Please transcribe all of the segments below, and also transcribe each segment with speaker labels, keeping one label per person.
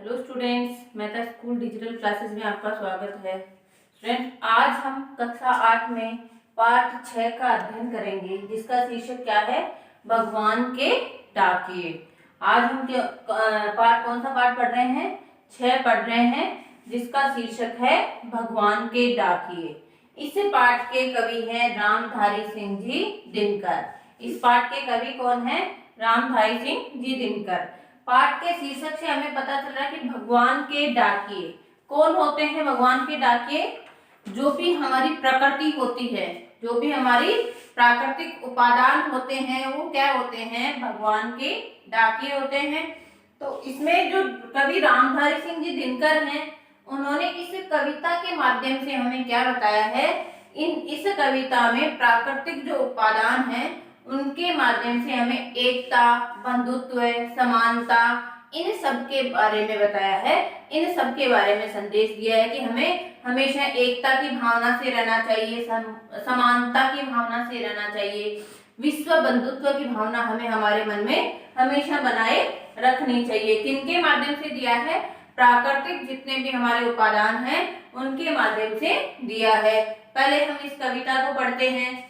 Speaker 1: Hello students, Mehta school digital classes में आपका स्वागत है। स्टूडेंट, आज हम कक्षा 8 में पाठ 6 का अध्ययन करेंगे, जिसका शीर्षक क्या है? भगवान के डाकिये। आज हम पाठ कौन सा पाठ पढ़ रहे हैं? 6 पढ़ रहे हैं, जिसका शीर्षक है भगवान के डाकिये। इस पाठ के कवि हैं रामधारी सिंह जी दिनकर। इस पाठ के कवि कौन है? रामधारी सिंह जी दिनकर। पाठ के शीर्षक से हमें पता चल रहा है कि भगवान के डाकिये कौन होते हैं। भगवान के डाकिये जो भी हमारी प्रकृति होती है, जो भी हमारी प्राकृतिक उपादान होते हैं, वो क्या होते हैं? भगवान के डाकिये होते हैं। तो इसमें जो कवि रामधारी सिंह जी दिनकर हैं, उन्होंने इस कविता के माध्यम से हमें क्या बताया है? इस कविता में प्राकृतिक जो उपादान है उनके माध्यम से हमें एकता, बंधुत्व, समानता, इन सब के बारे में बताया है। इन सब के बारे में संदेश दिया है कि हमें हमेशा एकता की भावना से रहना चाहिए, समानता की भावना से रहना चाहिए, विश्व बंधुत्व की भावना हमें हमारे मन में हमेशा बनाए रखनी चाहिए। किनके माध्यम से दिया है? प्राकृतिक जितने भी हमारे उपादान हैं उनके माध्यम से दिया है। पहले हम इस कविता को पढ़ते हैं।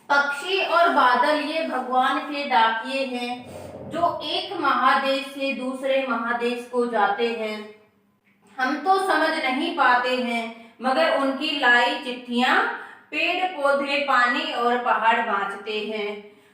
Speaker 1: पक्षी और बादल ये भगवान के डाकिये हैं, जो एक महादेश से दूसरे महादेश को जाते हैं। हम तो समझ नहीं पाते हैं, मगर उनकी लाई चिट्ठियां पेड़ पौधे पानी और पहाड़ बांचते हैं।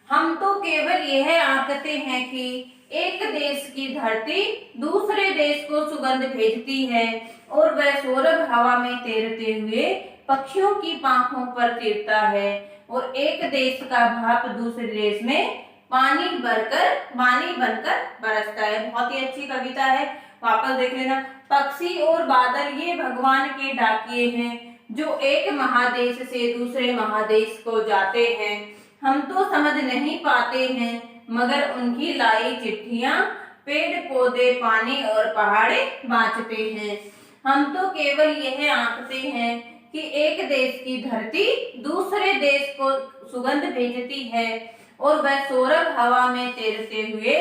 Speaker 1: हम तो केवल यह आंकते हैं कि एक देश की धरती दूसरे देश को सुगंध भेजती है, और वह सौरभ हवा में तैरते हुए पक्षियों की पांखों पर तैरता है, और एक देश का भाप दूसरे देश में पानी बनकर बरसता है। बहुत ही अच्छी कविता है, वापस देख लेना। पक्षी और बादल ये भगवान के डाकिये हैं, जो एक महादेश से दूसरे महादेश को जाते हैं। हम तो समझ नहीं पाते हैं, मगर उनकी लाई चिट्ठियां पेड़ पौधे पानी और पहाड़े बांचते हैं। हम तो केवल यह आंकते हैं कि एक देश की धरती दूसरे देश को सुगंध भेजती है, और वह सौरभ हवा में तैरते हुए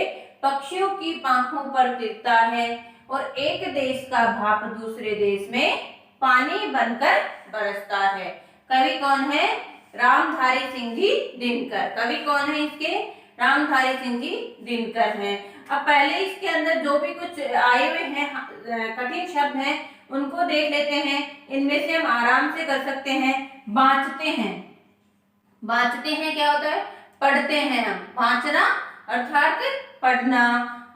Speaker 1: पक्षियों की पांखों पर तैरता है, और एक देश का भाप दूसरे देश में पानी बनकर बरसता है। कवि कौन है? रामधारी सिंह जी दिनकर। कवि कौन है इसके? रामधारी सिंह जी दिनकर हैं। अब पहले इसके अंदर जो भी कुछ आए हुए हैं कठिन शब्द हैं उनको देख लेते हैं। इनमें से हम आराम से कर सकते हैं। बांचते हैं, बांचते हैं क्या होता है? पढ़ते हैं हम। बांचना अर्थात पढ़ना।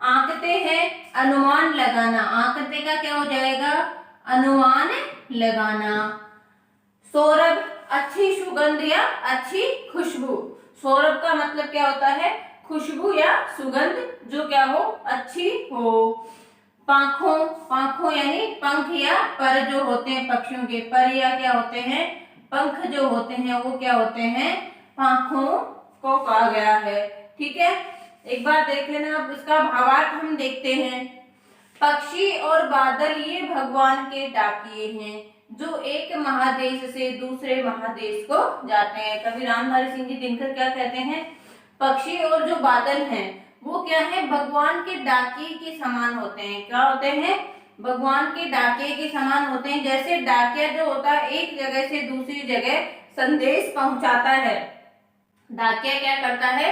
Speaker 1: आंकते हैं, अनुमान लगाना। आंकते का क्या हो जाएगा? अनुमान लगाना। सौरभ अच्छी सुगंध या अच्छी खुशबू। सौरभ का मतलब क्या होता है? खुशबू या सुगंध जो क्या हो? अच्छी हो। पांखों, पांखों यानी पंख या पर जो होते हैं पक्षियों के, पर या क्या होते हैं? पंख जो होते हैं वो क्या होते हैं? पांखों को कहा गया है। ठीक है, एक बार देख लेना। अब इसका भावार्थ हम देखते हैं। पक्षी और बादल ये भगवान के डाकिये हैं, जो एक महादेश से दूसरे महादेश को जाते हैं। कवि रामधारी सिंह जी दिनकर क्या कहते हैं? पक्षी और जो बादल हैं वो क्या है? भगवान के डाकिये के समान होते हैं। क्या होते हैं? भगवान के डाकिये के समान होते हैं। जैसे डाकिया जो होता है एक जगह से दूसरी जगह संदेश पहुंचाता है। डाकिया क्या करता है?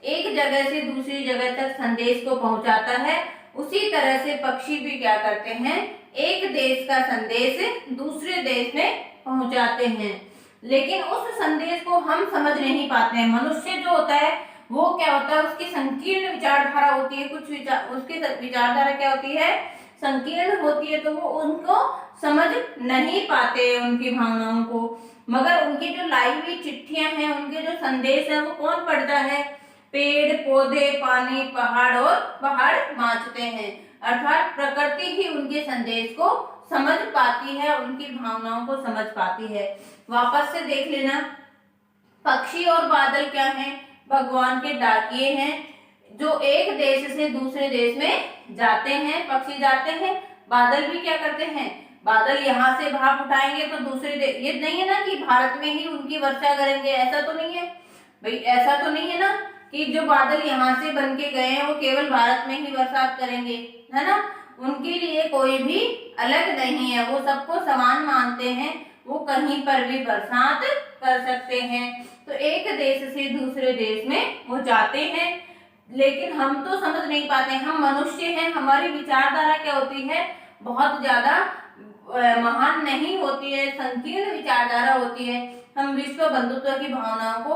Speaker 1: एक जगह से दूसरी जगह तक संदेश को पहुंचाता है। उसी तरह से पक्षी भी क्या करते हैं? एक देश का संदेश दूसरे देश में पहुंचाते हैं, लेकिन उस संदेश को हम समझ नहीं पाते हैं। मनुष्य जो होता है वो क्या होता है? उसकी संकीर्ण विचारधारा होती है। उसकी विचारधारा क्या होती है? संकीर्ण होती है, तो वो उनको समझ नहीं पाते, उनकी भावनाओं को। मगर उनकी जो लाई हुई चिट्ठियां हैं, उनके जो संदेश है वो कौन पढ़ता है? पेड़ पौधे पानी पहाड़ और पहाड़ बांचते हैं। अर्थात प्रकृति ही उनके संदेश को समझ पाती है, उनकी भावनाओं को समझ पाती है। वापस से देख लेना। पक्षी और बादल क्या हैं? भगवान के डाकिये हैं, जो एक देश से दूसरे देश में जाते हैं। पक्षी जाते हैं, बादल भी क्या करते हैं? बादल यहाँ से भाप उठाएंगे तो दूसरे देश, ये नहीं है ना कि भारत में ही उनकी वर्षा करेंगे, ऐसा तो नहीं है भाई। ऐसा तो नहीं है ना कि जो बादल यहाँ से बन के गए हैं वो केवल भारत में ही बरसात करेंगे, है ना। उनके लिए कोई भी अलग नहीं है, वो सबको समान मानते हैं, वो कहीं पर भी बरसात कर सकते हैं। तो एक देश से दूसरे देश में वो जाते हैं, लेकिन हम तो समझ नहीं पाते, हम मनुष्य हैं, हमारी विचारधारा क्या होती है, बहुत ज्यादा महान नहीं होती है, संकीर्ण विचारधारा होती है। हम विश्व बंधुत्व की भावनाओं को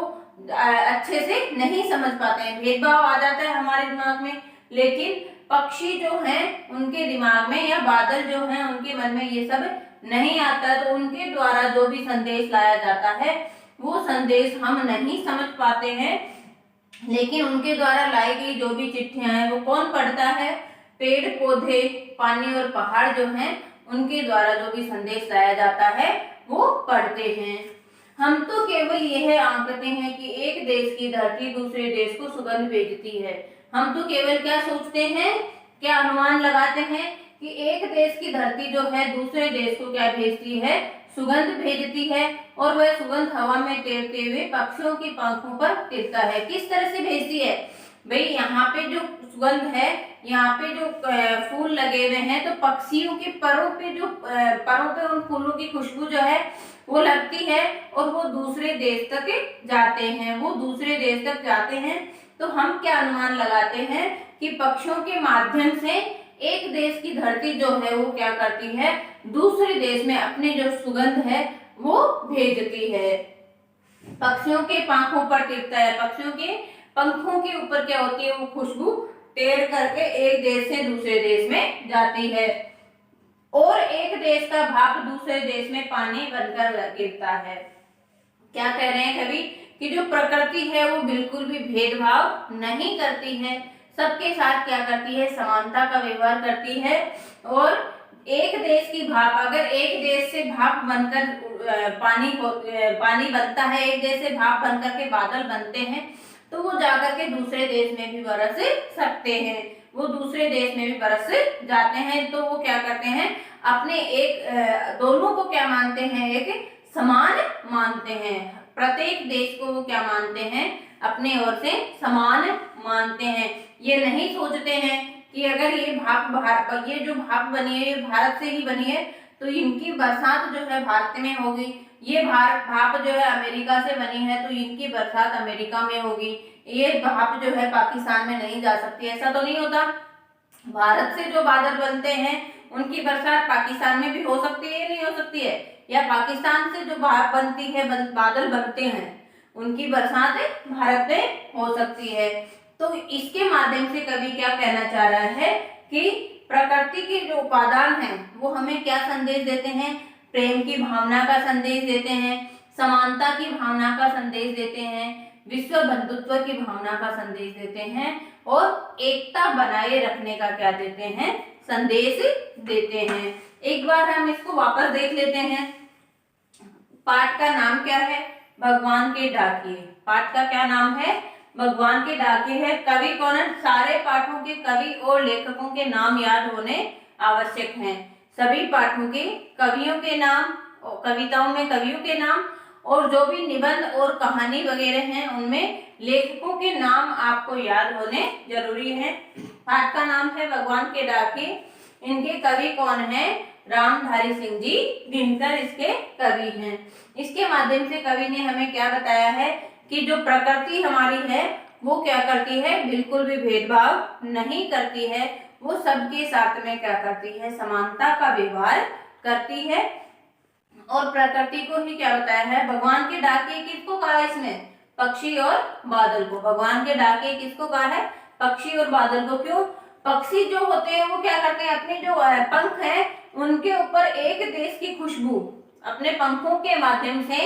Speaker 1: अच्छे से नहीं समझ पाते हैं, भेदभाव आ जाता है हमारे दिमाग में। लेकिन पक्षी जो हैं उनके दिमाग में, या बादल जो हैं उनके मन में ये सब नहीं आता, तो उनके द्वारा जो भी संदेश लाया जाता है वो संदेश हम नहीं समझ पाते हैं। लेकिन उनके द्वारा लाई गई जो भी चिट्ठियां हैं वो कौन पढ़ता है, पेड़ पौधे, पानी और पहाड़ जो हैं उनके द्वारा जो भी संदेश लाया जाता है वो पढ़ते हैं। हम तो केवल यह आंकते हैं कि एक देश की धरती दूसरे देश को सुगंध भेजती है। हम तो केवल क्या सोचते हैं, क्या अनुमान लगाते हैं कि एक देश की धरती जो है दूसरे देश को क्या भेजती है, सुगंध भेजती है, और वह सुगंध हवा में तैरते हुए पक्षियों की पंखों पर टिकता है। किस तरह से भेजती है भाई, यहाँ पे जो सुगंध है, यहाँ पे जो फूल लगे हुए हैं, तो पक्षियों के परों पे जो परों पे उन फूलों की खुशबू जो है वो लगती है, और वो दूसरे देश तक जाते हैं, वो दूसरे देश तक जाते हैं। तो हम क्या अनुमान लगाते हैं कि पक्षियों के माध्यम से एक देश की धरती जो है वो क्या करती है, दूसरे देश में अपनी जो सुगंध है वो भेजती है। पक्षियों के पंखों पर टिकता है, पक्षियों के पंखों के ऊपर क्या होती है, वो खुशबू तैर करके एक देश से दूसरे देश में जाती है, और एक देश का भाप दूसरे देश में पानी बनकर गिरता है। क्या कह रहे हैं कवि कि जो प्रकृति है वो बिल्कुल भी भेदभाव नहीं करती है, सबके साथ क्या करती है, समानता का व्यवहार करती है। और एक देश की भाप, अगर एक देश से भाप बनकर पानी बनता है, एक देश से भाप बनकर के बादल बनते हैं, तो वो जाकर के दूसरे देश में भी बरस सकते हैं, वो दूसरे देश में भी बरस जाते हैं। तो वो क्या करते हैं, अपने एक दोनों को क्या मानते हैं, एक समान मानते हैं। प्रत्येक देश को वो क्या मानते हैं, अपने ओर से समान मानते हैं। ये नहीं सोचते हैं कि अगर ये ये जो भाप बनी है ये भारत से ही बनी है, तो इनकी बरसात जो है भारत में होगी, ये भाप जो है अमेरिका से बनी है, तो इनकी बरसात अमेरिका में होगी, ये भाप जो है पाकिस्तान में नहीं जा सकती। ऐसा तो नहीं होता। भारत से जो बादल बनते हैं उनकी बरसात पाकिस्तान में भी हो सकती है, नहीं हो सकती है, या पाकिस्तान से जो भाप बनती है, बादल बनते हैं, उनकी बरसात भारत में हो सकती है। तो इसके माध्यम से कवि क्या कहना चाह रहा है कि प्रकृति के जो उपादान हैं वो हमें क्या संदेश देते हैं, प्रेम की भावना का संदेश देते हैं, समानता की भावना का संदेश देते हैं, विश्व बंधुत्व की भावना का संदेश देते हैं, और एकता बनाए रखने का क्या देते हैं, संदेश देते हैं। एक बार हम इसको वापस देख लेते हैं। पाठ का नाम क्या है, भगवान के डाकिए। पाठ का क्या नाम है, भगवान के डाकिए है। कवि कौन है, सारे पाठों के कवि और लेखकों के नाम याद होने आवश्यक हैं। सभी पाठों के कवियों के नाम, कविताओं में कवियों के नाम, और जो भी निबंध और कहानी वगैरह हैं उनमें लेखकों के नाम आपको याद होने जरूरी है। पाठ का नाम है भगवान के डाकिए। इनके कवि कौन है, रामधारी सिंह जी दिनकर इसके कवि हैं। इसके माध्यम से कवि ने हमें क्या बताया है कि जो प्रकृति हमारी है वो क्या करती है, बिल्कुल भी भेदभाव नहीं करती है, वो सबके साथ में क्या करती है, समानता का व्यवहार करती है। और प्रकृति को ही क्या बताया है, भगवान के डाकिए किसको कहा है इसमें, पक्षी और बादल को। भगवान के डाकिए किसको कहा है, पक्षी और बादल को। क्यों, पक्षी जो होते हैं वो क्या करते हैं, अपने जो पंख हैं उनके ऊपर एक देश की खुशबू, अपने पंखों के माध्यम से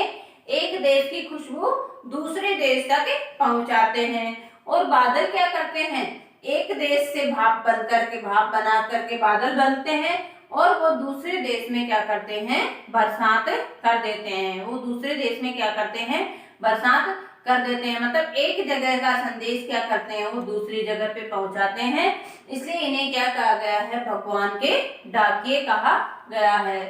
Speaker 1: एक देश की खुशबू दूसरे देश तक पहुंचाते हैं। और बादल क्या करते हैं, एक देश से भाप बना करके बादल बनते हैं, और वो दूसरे देश में क्या करते हैं, बरसात कर देते हैं। वो दूसरे देश में क्या करते हैं, बरसात कर देते हैं। मतलब एक जगह का संदेश क्या करते हैं, वो दूसरी जगह पे पहुंचाते हैं। इसलिए इन्हें क्या कहा गया है, भगवान के डाकिए कहा गया है।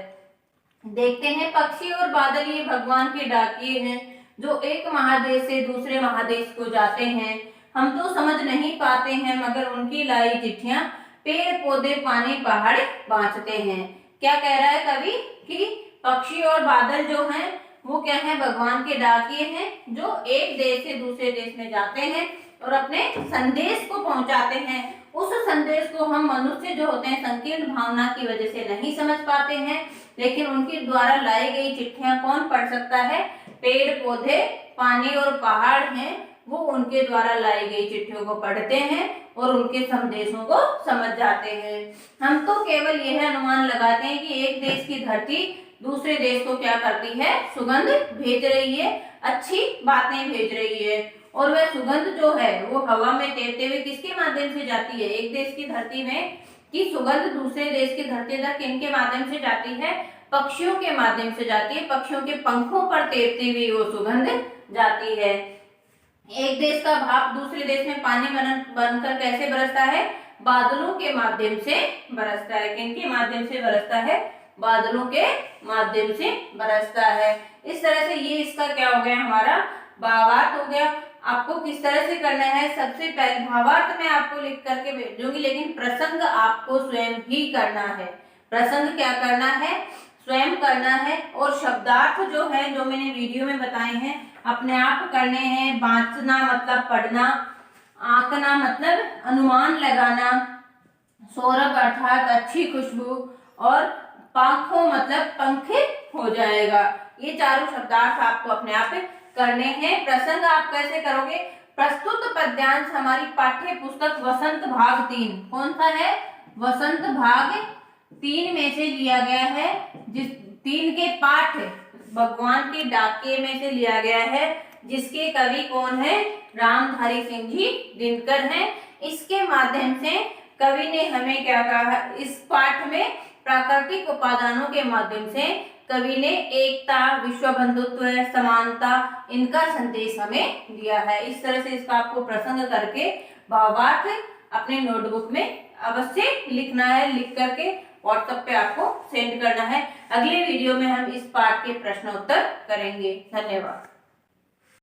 Speaker 1: देखते हैं, पक्षी और बादल ये भगवान के डाकिए हैं जो एक महादेश से दूसरे महादेश को जाते हैं। हम तो समझ नहीं पाते हैं, मगर उनकी लाई चिट्ठियां पेड़ पौधे पानी पहाड़ बाँचते हैं। क्या कह रहा है कवि कि पक्षी और बादल जो हैं वो क्या है, भगवान के डाकिये हैं जो एक देश से दूसरे देश में जाते हैं और अपने संदेश को पहुंचाते हैं। उस संदेश को हम मनुष्य जो होते हैं संकीर्ण भावना की वजह से नहीं समझ पाते हैं, लेकिन उनके द्वारा लाई गई चिट्ठियां कौन पढ़ सकता है? पेड़ पौधे पानी और पहाड़ हैं, वो उनके द्वारा लाई गई चिट्ठियों को पढ़ते हैं और उनके संदेशों को समझ जाते हैं। हम तो केवल यह अनुमान लगाते हैं कि एक देश की धरती दूसरे देश को क्या करती है, सुगंध भेज रही है, अच्छी बातें भेज रही है, और वह सुगंध जो है वो हवा में तैरते हुए किसके माध्यम से जाती है? एक देश की धरती में की सुगंध दूसरे देश की धरती तक किनके माध्यम से जाती है? पक्षियों के माध्यम से जाती है। पक्षियों के पंखों पर तैरती हुई वो सुगंध जाती है। एक देश का भाप दूसरे देश में पानी बनकर कैसे बरसता है? बादलों के माध्यम से बरसता है। किनके माध्यम से बरसता है? बादलों के माध्यम से बरसता है। इस तरह से ये इसका क्या हो गया, हमारा भावार्थ हो गया। आपको किस तरह से करना है? सबसे पहले भावार्थ मैं आपको लिख करके भेजूंगी, लेकिन प्रसंग आपको स्वयं ही करना है। प्रसंग क्या करना है? स्वयं करना है। और शब्दार्थ जो है, जो मैंने वीडियो में बताए हैं, अपने आप करने हैं। बांचना मतलब पढ़ना, आंकना मतलब अनुमान लगाना, सौरभ अर्थात अच्छी खुशबू, और पंखों मतलब पंखे हो जाएगा। ये चारों शब्दार्थ आपको अपने आप करने हैं। प्रसंग आप कैसे करोगे? प्रस्तुत पद्यांश हमारी पाठ्य पुस्तक वसंत भाग 3, कौन सा है? वसंत भाग 3 में से लिया गया है। जिस 3 के पाठ भगवान के डाकिये में से लिया गया है, जिसके कवि कौन है? रामधारी सिंह जी दिनकर हैं। इसके माध्यम से कवि ने हमें क्या कहा? इस पाठ में प्राकृतिक उपादानों के माध्यम से कवि ने एकता, विश्व बंधुत्व, समानता, इनका संदेश हमें दिया है। इस तरह से इसका आपको प्रसंग करके भावार्थ अपने नोटबुक में अवश्य लिखना है। लिख करके व्हाट्सएप पे आपको सेंड करना है। अगले वीडियो में हम इस पाठ के प्रश्न उत्तर करेंगे। धन्यवाद।